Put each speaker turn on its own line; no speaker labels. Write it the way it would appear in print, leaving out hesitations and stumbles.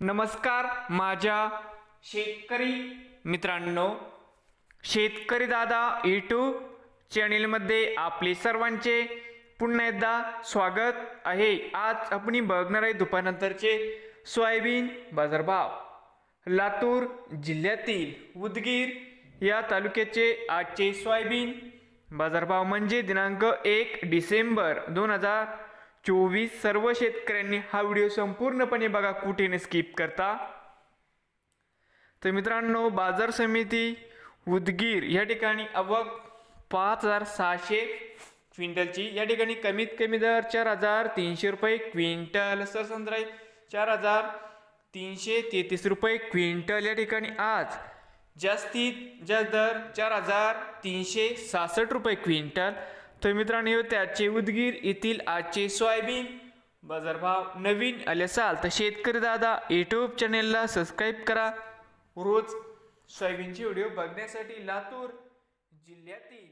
नमस्कार माझ्या शेतकरी मित्रांनो, शेतकरी दादा यूट्यूब चॅनलमध्ये आपले सर्वांचे पुन्हा एकदा स्वागत आहे। आज आपण बघणार आहे दुपारनंतरचे सोयाबीन बाजारभाव। लातूर जिल्ह्यातील उदगीर या तालुक्याचे आजचे सोयाबीन बाजारभाव म्हणजे दिनांक 1 डिसेंबर 2024। सर्व शेतकऱ्यांनी हा व्हिडिओ संपूर्णपणे बघा, कुठे न स्किप करता। तर मित्रांनो, बाजार समिती उदगीर या ठिकाणी आवक 5600 क्विंटलची, या ठिकाणी कमीत कमी दर 4300 रुपये क्विंटल, सरसंद्राई 4333 रुपये क्विंटल। या ठिकाणी आज जास्तीत जास्त दर 4366 रुपये क्विंटल। तर मित्रांनो, त्याचे उदगीर येथील आजचे सोयाबीन बाजारभाव। नवीन आले असाल तर शेतकरी दादा यूट्यूब चॅनेलला सबस्क्राईब करा, रोज सोयाबीनचे व्हिडिओ बघण्यासाठी। लातूर जिल्ह्यातील